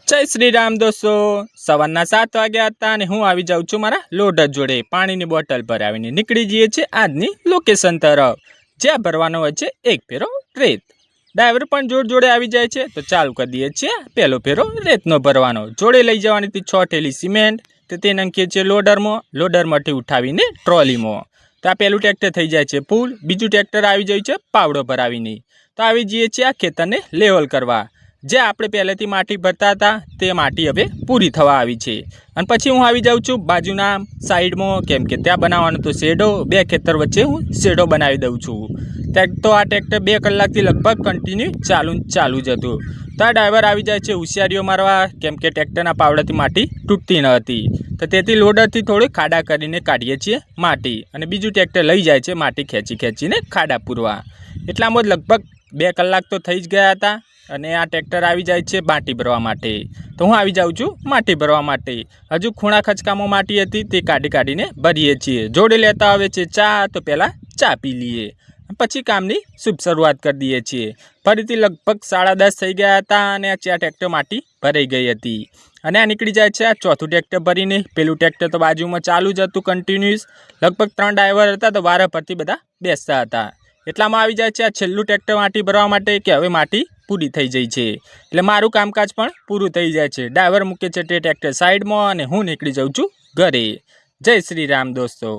જય શ્રી રામ દોસ્તો। સવારના 7 વાગ્યા હતા અને હું આવી જાઉં છું મારા લોડર જોડે પાણીની બોટલ ભરાવીને નીકળી જઈએ છીએ આજની લોકેશન તરફ, જ્યાં ભરવાનો હોય છે એક ફેરો રેત। ડ્રાઈવર પણ જોડે આવી જાય છે તો ચાલુ કરી દઈએ છીએ પહેલો ફેરો રેતનો ભરવાનો। જોડે લઈ જવાની હતી 6 થેલી સિમેન્ટ, તો તે નાખીએ છીએ લોડરમાંથી ઉઠાવીને ટ્રોલીમાં। તો આ પહેલું ટ્રેક્ટર થઈ જાય છે ફૂલ, બીજું ટ્રેક્ટર આવી જાય છે પાવડો ભરાવીને। તો આવી જઈએ છીએ આ ખેતરને લેવલ કરવા। જે આપણે પહેલેથી માટી ભરતા હતા તે માટી હવે પૂરી થવા આવી છે। અને પછી હું આવી જાઉં છું બાજુના સાઈડમાં, કેમ કે ત્યાં બનાવવાનો તો શેડો, બે ખેતર વચ્ચે હું શેડો બનાવી દઉં છું। તો આ ટ્રેક્ટર 2 કલાકથી લગભગ કન્ટિન્યુ ચાલુ જ હતું। તો આ ડ્રાઈવર આવી જાય છે હોશિયારીઓ મારવા, કેમ કે ટ્રેક્ટરના પાવડાથી માટી તૂટતી ન હતી। તો તેથી લોડરથી થોડી ખાડા કરીને કાઢીએ છીએ માટી, અને બીજું ટ્રેક્ટર લઈ જાય છે માટી ખેંચીને ખાડા પૂરવા। એટલામાં જ લગભગ 2 કલાક તો થઈ જ ગયા હતા। અને આ ટ્રેક્ટર આવી જાય છે માટી ભરવા માટે, તો હું આવી જાઉં છું માટી ભરવા માટે। હજુ ખૂણા ખચકામાં માટી હતી તે કાઢીને ભરીએ છીએ। જોડે લેતા આવે છે ચા, તો પહેલાં ચા પી લઈએ, પછી કામની શુભ શરૂઆત કરી દઈએ છીએ। ફરીથી લગભગ 10:30 થઈ ગયા હતા અને આ ટ્રેક્ટર માટી ભરાઈ ગઈ હતી। અને આ નીકળી જાય છે આ ચોથું ટ્રેક્ટર ભરીને। પેલું ટ્રેક્ટર તો બાજુમાં ચાલુ જ હતું કન્ટિન્યુઅસ, લગભગ 3 ડ્રાઈવર હતા તો વારા પરથી બધા બેસતા હતા। એટલામાં આવી જાય છે આ છેલ્લું ટ્રેક્ટર માટી ભરવા માટે કે હવે માટી પૂરી થઈ જાય છે, એટલે મારું કામકાજ પણ પૂરું થઈ જાય છે। ડ્રાઈવર મૂકે છે તે ટ્રેક્ટર સાઈડમાં અને હું નીકળી જાઉં છું ઘરે। જય શ્રી રામ દોસ્તો।